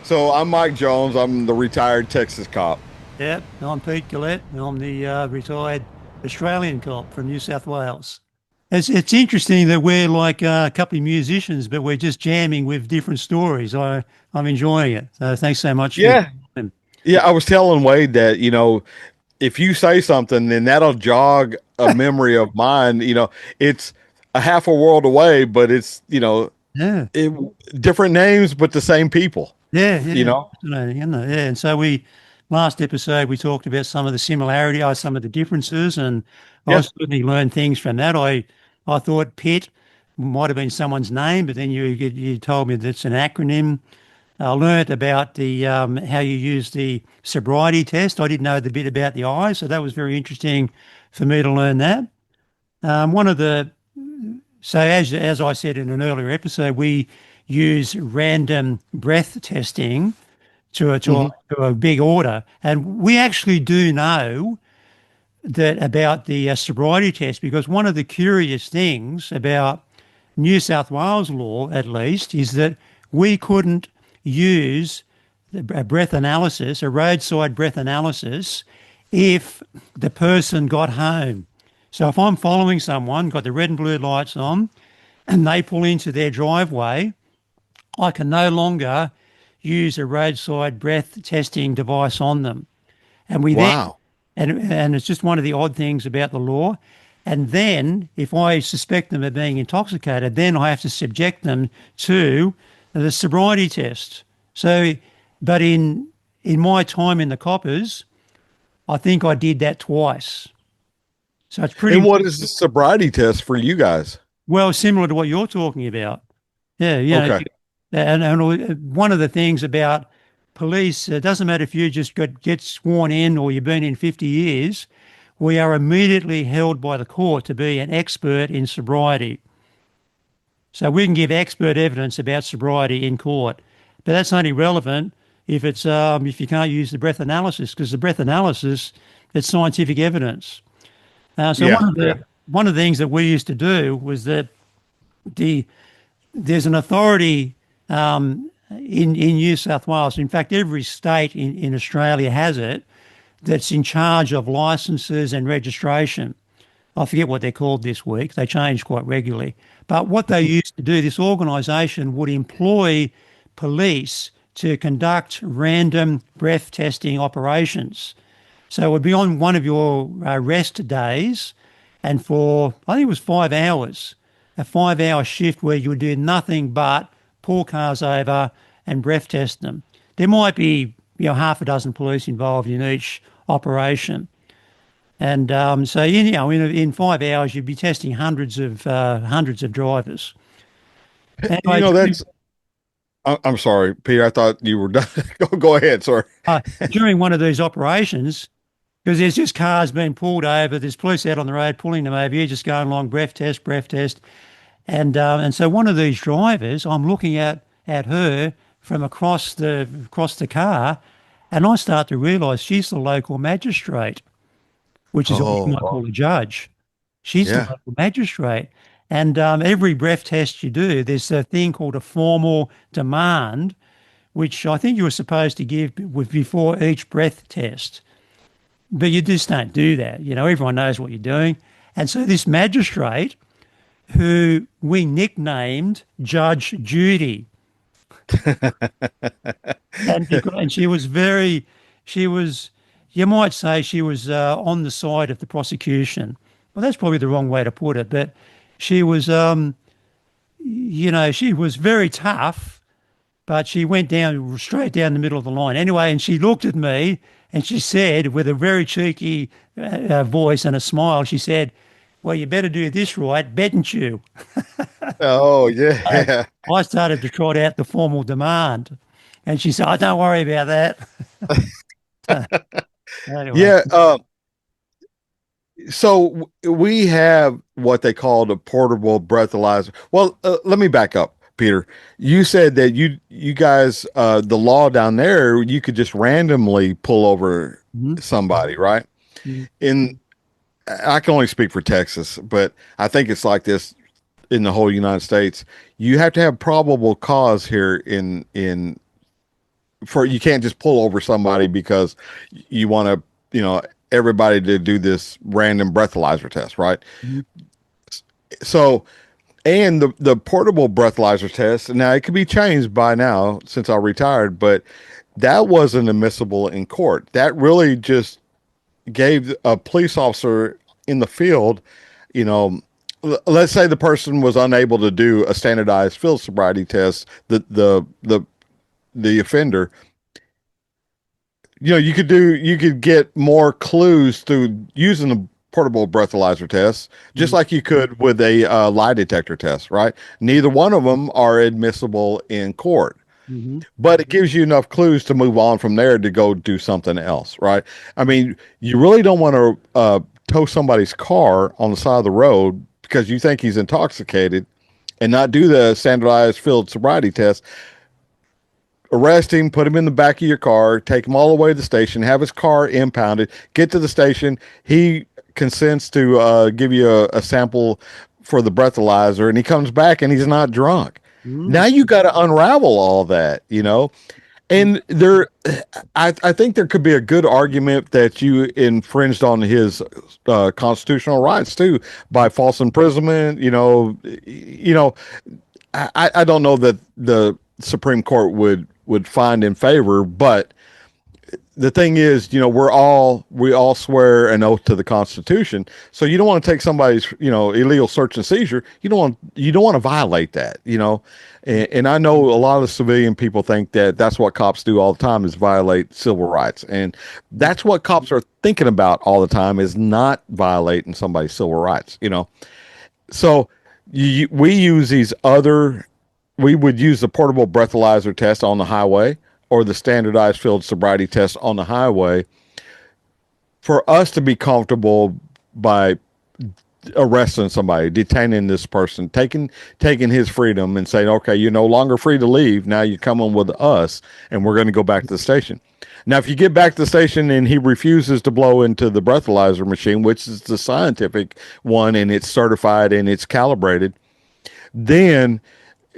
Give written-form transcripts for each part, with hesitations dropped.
So I'm Mike Jones. I'm the retired Texas cop. Yep, I'm Pete Gillette. I'm the retired Australian cop from New South Wales. It's interesting that we're like a couple of musicians, but we're just jamming with different stories. I'm enjoying it. So thanks so much for your Yeah. time. Yeah, I was telling Wade that, if you say something, then that'll jog a memory of mine. It's a half a world away, but it's, Yeah, it, different names, but the same people, you yeah. know? Fascinating, isn't it? Yeah, and so we last episode we talked about some of the similarity, some of the differences, and I Yeah. certainly learned things from that. I thought Pitt might have been someone's name, but then you told me that's an acronym. I learnt about the how you use the sobriety test. I didn't know the bit about the eyes, so that was very interesting for me to learn that. One of the so as I said in an earlier episode, we use random breath testing Hmm. to a big order, and we actually do know that about the sobriety test because one of the curious things about New South Wales law, at least, is that we couldn't use a breath analysis, a roadside breath analysis, if the person got home. So if I'm following someone, got the red and blue lights on, and they pull into their driveway, I can no longer use a roadside breath testing device on them. And we then, Wow. and it's just one of the odd things about the law. And then, if I suspect them of being intoxicated, then I have to subject them to the sobriety test. So, but in my time in the coppers, I think I did that twice. So it's And pretty what is the sobriety test for you guys? well similar to what you're talking about. Yeah, Okay. and one of the things about police, it doesn't matter if you just get sworn in or you've been in 50 years, we are immediately held by the court to be an expert in sobriety. So we can give expert evidence about sobriety in court, but that's only relevant if you can't use the breath analysis because the breath analysis it's scientific evidence. So Yeah. Yeah. one of the things that we used to do was that the there's an authority in New South Wales. In fact, every state in Australia has it that's in charge of licenses and registration. I forget what they're called this week. They change quite regularly. But what they used to do, this organisation would employ police to conduct random breath testing operations. So it would be on one of your rest days, and for I think it was 5 hours, a 5 hour shift where you would do nothing but pull cars over and breath test them. There might be half a dozen police involved in each operation, and so in 5 hours you'd be testing hundreds of drivers. You Anyway, know, that's, I'm sorry, Peter. I thought you were done. Go ahead. Sorry. during one of these operations, because there's just cars being pulled over. There's police out on the road pulling them over. You're just going along, breath test. And so one of these drivers, I'm looking at her from across the car, and I start to realise she's the local magistrate, which is what you might Oh, call a judge. She's the yeah. local magistrate. And every breath test you do, there's a thing called a formal demand, which I think you were supposed to give before each breath test. But you just don't do that. Everyone knows what you're doing. And so this magistrate, who we nicknamed Judge Judy, and she was, you might say she was on the side of the prosecution. Well, that's probably the wrong way to put it, but she was, she was very tough, but she went down straight down the middle of the line. Anyway, and she looked at me and she said, with a very cheeky voice and a smile, she said, "Well, you better do this right, bedn't you?" Oh, Uh, yeah. I started to trot out the formal demand, and she said, "Oh, don't worry about that." Anyway, Yeah. So we have what they call the portable breathalyzer. Well, let me back up, Peter. You said that you guys, the law down there, you could just randomly pull over mhm, somebody, right? mhm. In I can only speak for Texas, but I think it's like this in the whole United States. You have to have probable cause here in for you can't just pull over somebody because you want to, you know, everybody to do this random breathalyzer test, right? Mhm. So, and the portable breathalyzer test, now it could be changed by now since I retired, but that wasn't admissible in court. That really just gave a police officer in the field, you know, let's say the person was unable to do a standardized field sobriety test, the offender, you know, you could get more clues through using a portable breathalyzer test, just Mhm. like you could with a lie detector test, right? Neither one of them are admissible in court, Mhm. but it gives you enough clues to move on from there to go do something else, right? I mean, you really don't want to tow somebody's car on the side of the road because you think he's intoxicated and not do the standardized field sobriety test. Arrest him, put him in the back of your car, take him all the way to the station, have his car impounded, get to the station. He consents to give you a sample for the breathalyzer, and he comes back and he's not drunk. Mhm. Now you got to unravel all that, you know? And there, I think there could be a good argument that you infringed on his constitutional rights too by false imprisonment. I don't know that the Supreme Court would find in favor, but the thing is, you know, we all swear an oath to the Constitution, so you don't want to take somebody's, you know, illegal search and seizure. You don't want to violate that, you know. And I know a lot of civilian people think that that's what cops do all the time is violate civil rights, and that's what cops are thinking about all the time is not violating somebody's civil rights, you know. So we use these other, we would use the portable breathalyzer test on the highway or the standardized field sobriety test on the highway for us to be comfortable by arresting somebody, detaining this person, taking his freedom and saying, okay, you're no longer free to leave. Now you're coming with us and we're going to go back to the station. Now, if you get back to the station and he refuses to blow into the breathalyzer machine, which is the scientific one and it's certified and it's calibrated, then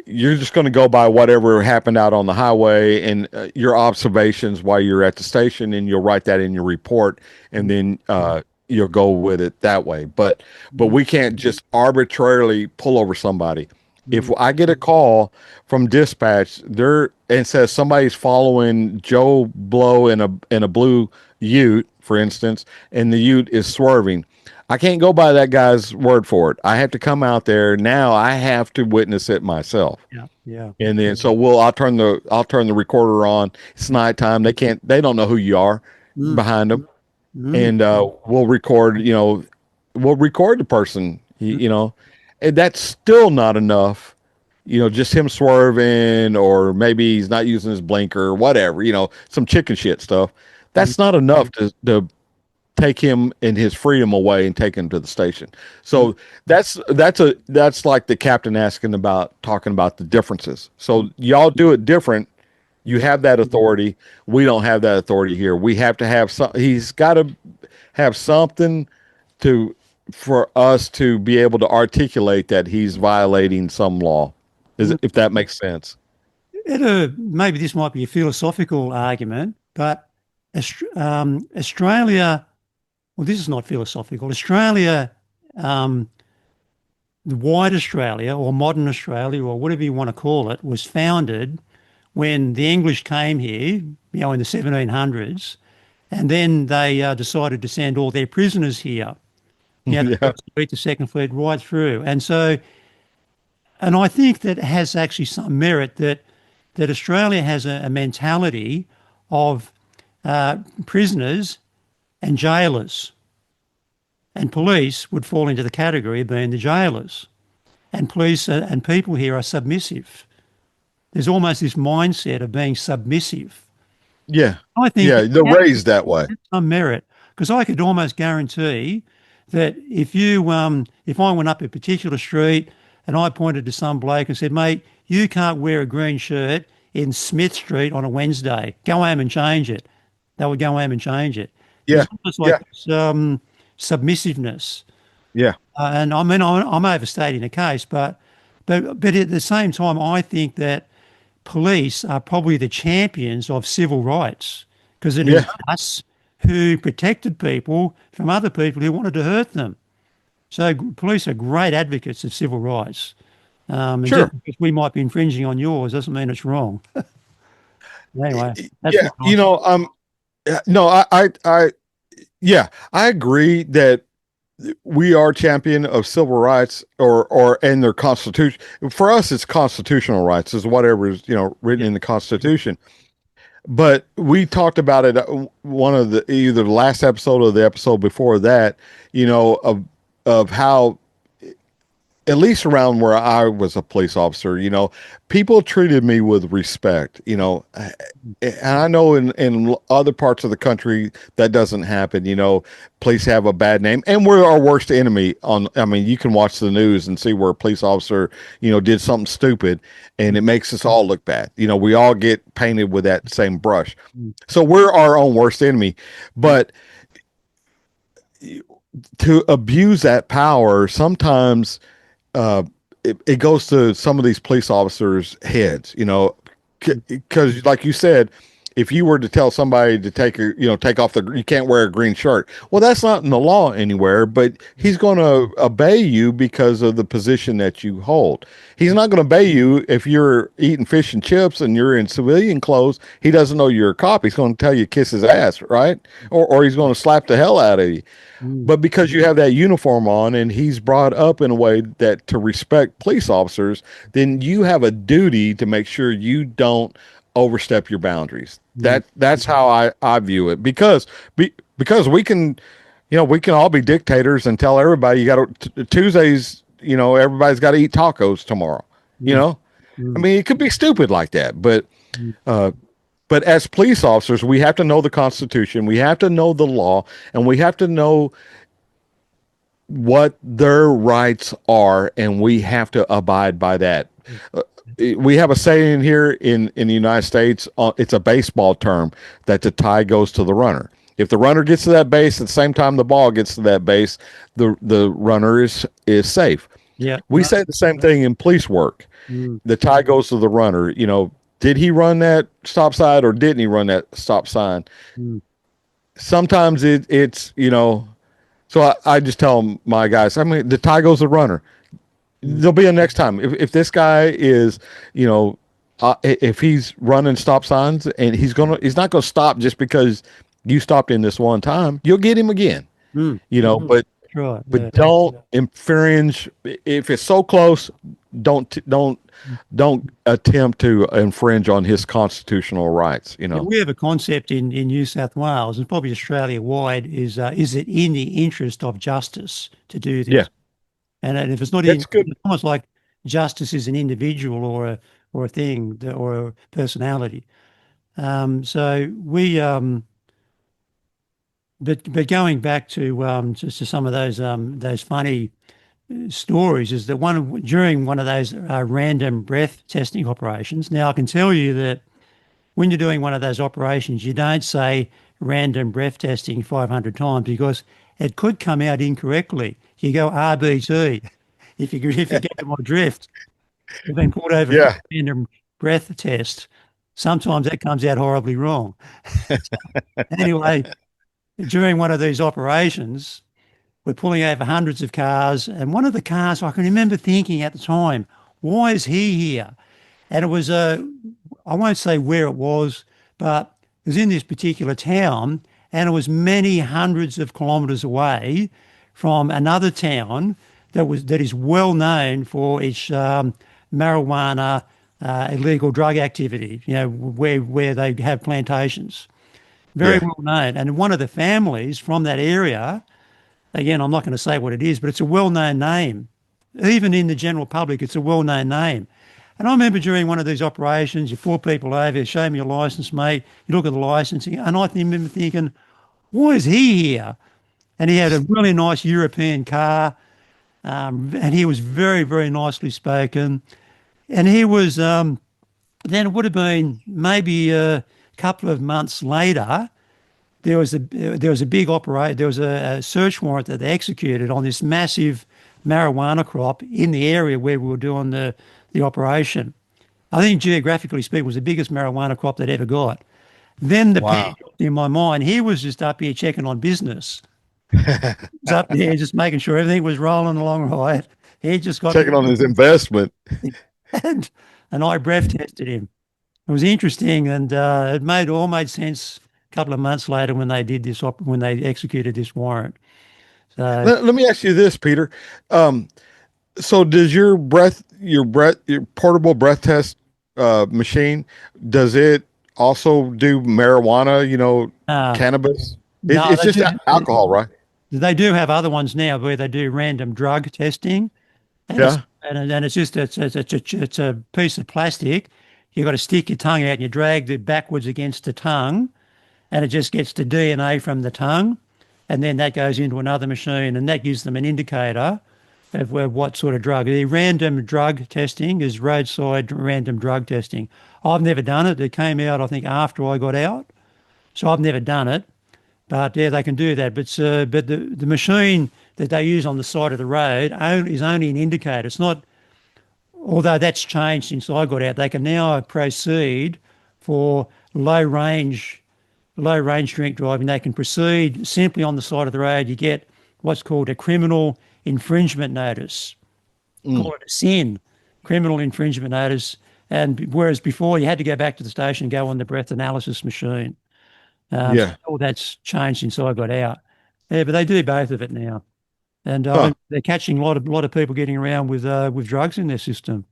you're just going to go by whatever happened out on the highway and your observations while you're at the station, and you'll write that in your report, and then you'll go with it that way. But Mhm. we can't just arbitrarily pull over somebody. If Mhm. I get a call from dispatch there and says somebody's following Joe Blow in a blue Ute, for instance, and the Ute is swerving, I can't go by that guy's word for it. I have to come out there. Now I have to witness it myself. Yeah. Yeah. And then so I'll turn the recorder on. It's nighttime. They don't know who you are Mhm. behind them. Mhm. And we'll record, you know, we'll record the person, you know. And that's still not enough. You know, just him swerving or maybe he's not using his blinker or whatever, you know, some chicken shit stuff. Mhm. That's not enough to take him and his freedom away and take him to the station. Mhm. So that's like the captain asking about talking about the differences. So y'all do it different. You Mhm. have that authority. We don't have that authority here. We have to have some. He's got to have something to for us to be able to articulate that he's violating some law. Is Mhm. if that makes sense? Maybe this might be a philosophical argument, but Australia, well, this is not philosophical. Australia, um, the white Australia or modern Australia or whatever you want to call it, was founded when the English came here, in the 1700s, and then they decided to send all their prisoners here. The Yeah, First Fleet, the Second Fleet, right through. And I think that has actually some merit that Australia has a mentality of prisoners and jailers, and police would fall into the category of being the jailers. And police and people here are submissive. There's almost this mindset of being submissive. yeah, I think yeah. that They're has raised that way. some merit because I could almost guarantee that if I went up a particular street and I pointed to some bloke and said, "Mate, you can't wear a green shirt in Smith Street on a Wednesday. Go home and change it." They would go home and change it. Yeah, There's almost like yeah, this submissiveness, yeah. and I mean I'm overstating the case, but at the same time, I think that police are probably the champions of civil rights because it is Yeah, us who protected people from other people who wanted to hurt them. So police are great advocates of civil rights. And just sure. because we might be infringing on yours doesn't mean it's wrong. Anyway, that's Yeah, my thoughts. no, yeah, I agree that we are champion of civil rights or and their constitution. For us, it's constitutional rights is whatever is, written Yeah. in the Constitution. But we talked about it one of the either the last episode or the episode before that, of how at least around where I was a police officer, people treated me with respect, and I know in other parts of the country that doesn't happen, police have a bad name and we're our worst enemy I mean, you can watch the news and see where a police officer, did something stupid and it makes us all look bad. We all get painted with that same brush. Mm, So we're our own worst enemy, mm, but to abuse that power, sometimes uh, it goes to some of these police officers' heads, because like you said, if you were to tell somebody to take off you can't wear a green shirt. Well, that's not in the law anywhere, but he's going to obey you because of the position that you hold. He's not going to obey you if you're eating fish and chips and you're in civilian clothes. He doesn't know you're a cop. He's going to tell you kiss his ass, right? Or he's going to slap the hell out of you. mm, But because you have that uniform on and he's brought up in a way that to respect police officers, then you have a duty to make sure you don't overstep your boundaries. mm, That's how I view it because we can all be dictators and tell everybody you got to Tuesdays, everybody's got to eat tacos tomorrow. You mm, know, I mm, mean, it could be stupid like that, mm, uh, but as police officers, we have to know the Constitution, we have to know the law, and we have to know what their rights are, and we have to abide by that. Uh, we have a saying here in the United States. It's a baseball term that the tie goes to the runner. If the runner gets to that base at the same time the ball gets to that base, the runner is safe. yeah. We say the same thing in police work. Mm, The tie goes to the runner. Did he run that stop sign or didn't he run that stop sign? mm, Sometimes it's. So I just tell my guys, I mean, the tie goes to the runner. mm, There'll be a next time. If this guy is, if he's running stop signs and he's not gonna stop just because you stopped in this one time. You'll get him again. mm. But Right. but Yeah. don't infringe. If it's so close, don't attempt to infringe on his constitutional rights. Yeah, we have a concept in New South Wales and probably Australia wide is it in the interest of justice to do Yeah, this? And if it's not that's good. it's almost like justice is an individual or a thing or a personality. So we but going back to just to some of those funny stories is that during one of those random breath testing operations. Now I can tell you that when you're doing one of those operations, you don't say random breath testing 500 times because it could come out incorrectly. You go RBT if you get to my drift. You've been pulled over for a Yeah, random breath test. Sometimes that comes out horribly wrong. Anyway, during one of these operations, we're pulling over hundreds of cars, and one of the cars, I can remember thinking at the time, why is he here? And it was I won't say where it was, but it was in this particular town, and it was many hundreds of kilometres away from another town that is well known for its marijuana illegal drug activity. Where they have plantations, very yeah, well known. And one of the families from that area, again, I'm not going to say what it is, but it's a well-known name. Even in the general public, it's a well-known name. And I remember during one of these operations, you pull people over, show me your license, mate. You look at the licensing, and I remember thinking, why is he here? And he had a really nice European car, and he was very, very nicely spoken. And he was, then it would have been maybe a couple of months later, there was a big operation. There was a search warrant that they executed on this massive marijuana crop in the area where we were doing the operation. I think geographically speaking, was the biggest marijuana crop they'd ever got. Then the Wow. paradox in my mind, he was just up here checking on business. He was up there just making sure everything was rolling along right. He just got Checking on his investment. and and I breath tested him. It was interesting, and it made sense a couple of months later when they did this when they executed this warrant. So Let me ask you this, Peter. Um, so does your portable breath test machine, does it also do marijuana, uh, cannabis? no, It's just alcohol, right? they do have other ones now where they do random drug testing, and Yeah. it's a piece of plastic. You've got to stick your tongue out and you drag it backwards against the tongue, and it just gets the DNA from the tongue, and then that goes into another machine, and that gives them an indicator of what sort of drug. The random drug testing is roadside random drug testing. I've never done it. It came out, I think, after I got out, so I've never done it. But yeah, they can do that. But the machine that they use on the side of the road is only an indicator. It's not. Although that's changed since I got out, they can now proceed for low range drink driving. They can proceed simply on the side of the road. You get what's called a criminal infringement notice. Mm. Call it a sin, criminal infringement notice. And whereas before you had to go back to the station and go on the breath analysis machine. So Yeah. all that's changed since I got out. Yeah, but they do both of it now, and Huh. they're catching a lot of people getting around with drugs in their system.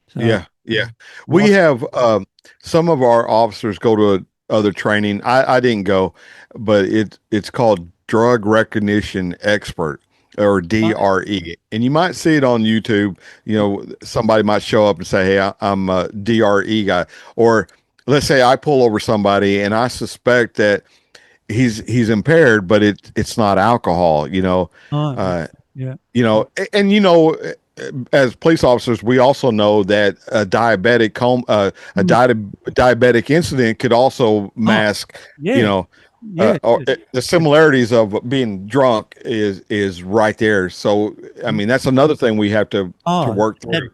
So Yeah. Yeah. We what? have some of our officers go to other training. I didn't go, but it's called drug recognition expert, or DRE. And you might see it on YouTube. Somebody might show up and say, "Hey, I'm a DRE guy." Or let's say I pull over somebody and I suspect that he's impaired, but it's not alcohol. Oh, yeah, Uh, yeah, and as police officers, we also know that mm, diabetic incident could also oh, mask, you yeah, know, yeah, or the similarities of being drunk is right there. So, I mean, that's another thing we have to oh, work that, through.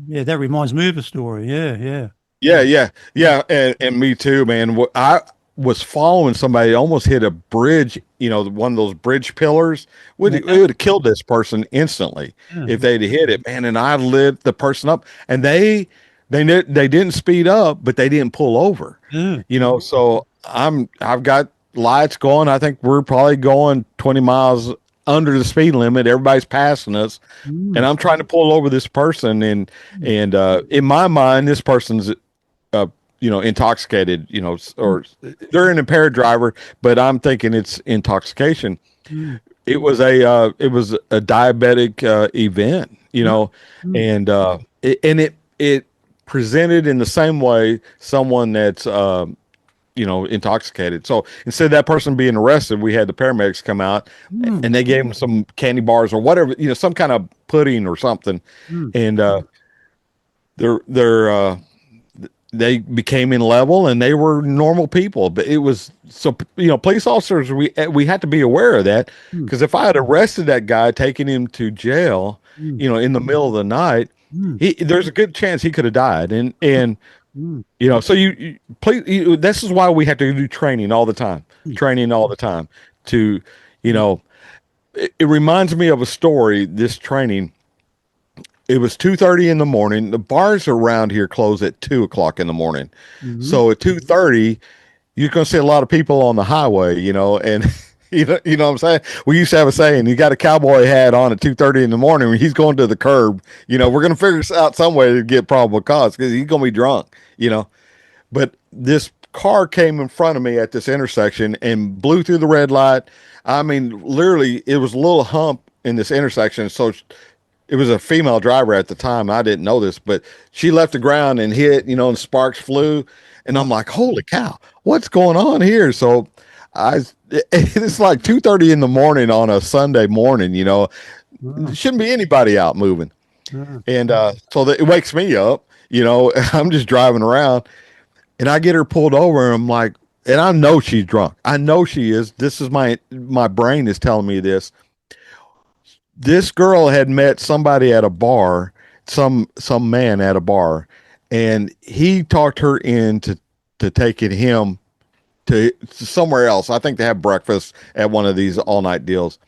yeah, that reminds me of a story. Yeah, yeah, Yeah, yeah, yeah, and me too, man. I was following somebody, almost hit a bridge. One of those bridge pillars. It yeah, would have killed this person instantly yeah, if they'd hit it, man. And I lit the person up, and they didn't speed up, but they didn't pull over. yeah, So I've got lights going. I think we're probably going 20 miles under the speed limit. Everybody's passing us, and mm, I'm trying to pull over this person, mm, and in my mind, this person's intoxicated, mm, or they're an impaired driver, but I'm thinking it's intoxication. mm, It was a diabetic event, mm, mm, and it presented in the same way someone that's intoxicated. So instead of that person being arrested, we had the paramedics come out mm, and they gave him some candy bars or whatever, some kind of pudding or something, mm, and they're they became in level and they were normal people. But it was so, police officers, we had to be aware of that, mm, because if I had arrested that guy, taking him to jail, mm, in the middle of the night, mm, there's a good chance he could have died. And mm, so please, this is why we have to do training all the time to, you mm, know, it reminds me of a story, this training. It was 2:30 in the morning. The bars around here close at 2 o'clock in the morning. mm, So at 2:30, you're going to see a lot of people on the highway, and you know what I'm saying? We used to have a saying, you got a cowboy hat on at 2:30 in the morning when he's going to the curb. We're going to figure out some way to get probable cause because he's going to be drunk. But this car came in front of me at this intersection and blew through the red light. I mean, literally, it was a little hump in this intersection. So it was a female driver at the time. I didn't know this, but she left the ground and hit, and sparks flew. And oh, I'm like, holy cow, what's going on here? So it's like 2:30 in the morning on a Sunday morning. There oh, shouldn't be anybody out moving. oh, And so that it wakes me up. I'm just driving around and I get her pulled over and I'm like, and I know she's drunk. I know she is. This is my brain is telling me this. This girl had met somebody at a bar, some man at a bar, and he talked her into taking him to somewhere else. I think they have breakfast at one of these all night deals.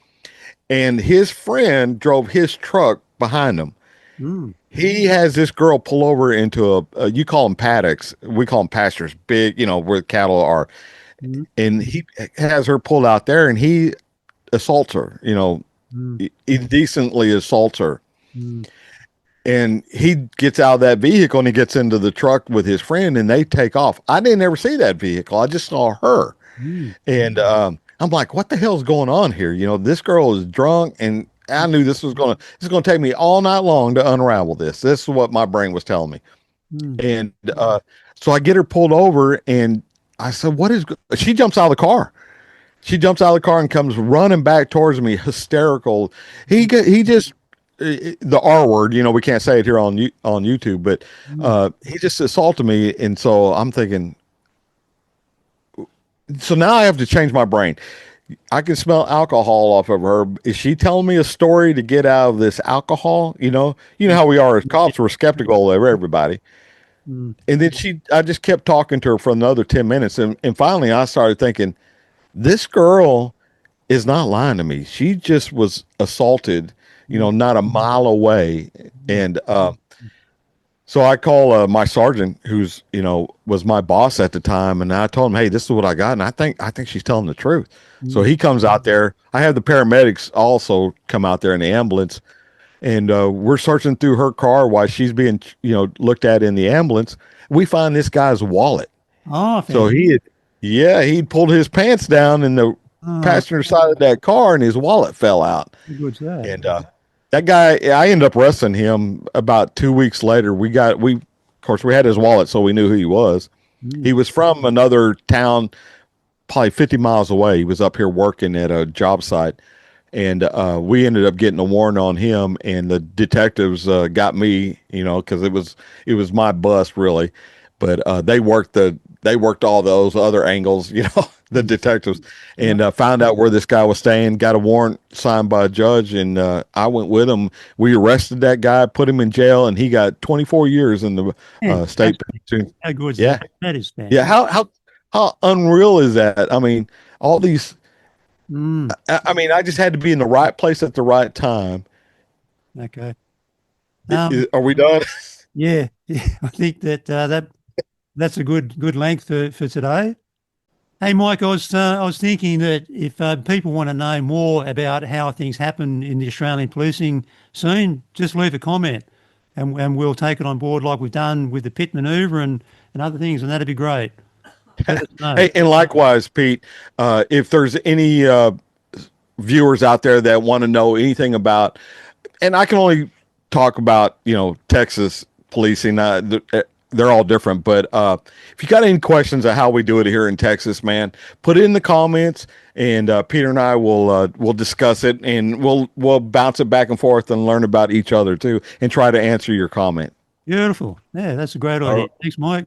And his friend drove his truck behind him. Mm, He has this girl pull over into you call them paddocks, we call them pastures, big, where cattle are. mm, And he has her pulled out there, and he assaults her, mm, indecently assaults her. mm, And he gets out of that vehicle and he gets into the truck with his friend and they take off. I didn't ever see that vehicle. I just saw her. mm, And I'm like, what the hell's going on here? This girl is drunk, and I knew this is gonna take me all night long to unravel this. This is what my brain was telling me. mm. And so I get her pulled over, and I said, she jumps out of the car. She jumps out of the car and comes running back towards me, hysterical. He just the R word, we can't say it here on YouTube, but Mm. he just assaulted me, and so I'm thinking, so now I have to change my brain. I can smell alcohol off of her. Is she telling me a story to get out of this alcohol? You know how we are as cops. We're skeptical of everybody. Mm. And then I just kept talking to her for another 10 minutes. And finally I started thinking, this girl is not lying to me. She just was assaulted, Mm. not a mile away. Mm. And, so I call my sergeant, who's was my boss at the time, and I told him, "Hey, this is what I got," and I think she's telling the truth. So Mm. he comes out there. I have the paramedics also come out there in the ambulance, and we're searching through her car while she's being looked at in the ambulance. We find this guy's wallet. Oh, So fantastic. he'd pulled his pants down in the Oh, passenger side of that car, and his wallet fell out. how good's that? And that guy, I ended up arresting him about 2 weeks later. Of course, we had his wallet, so we knew who he was. He Mm. was from another town, probably 50 miles away. He was up here working at a job site. And we ended up getting a warrant on him, and the detectives got me, because it was my bust really, but they worked all those other angles, the detectives, Yeah. and found out where this guy was staying. Got a warrant signed by a judge, and I went with him. We arrested that guy, put him in jail, and he got 24 years in the state Fantastic. penitentiary. How good's Yeah, that? That is yeah. fantastic. How unreal is that? I mean, all these. Mm. I mean, I just had to be in the right place at the right time. Okay. Um, Are we done? yeah, yeah, I think that's a good length for today. Hey, Mike, I was thinking that if people want to know more about how things happen in the Australian policing scene, just leave a comment, and we'll take it on board like we've done with the pit manoeuvre and other things, and that'd be great. Let us know. Hey, and likewise, Pete, if there's any viewers out there that want to know anything about, and I can only talk about Texas policing. They're all different, but if you got any questions of how we do it here in Texas, man, put it in the comments, and Peter and I will discuss it, and we'll bounce it back and forth and learn about each other too, and try to answer your comment. Beautiful. Yeah, that's a great idea. All Thanks, Mike.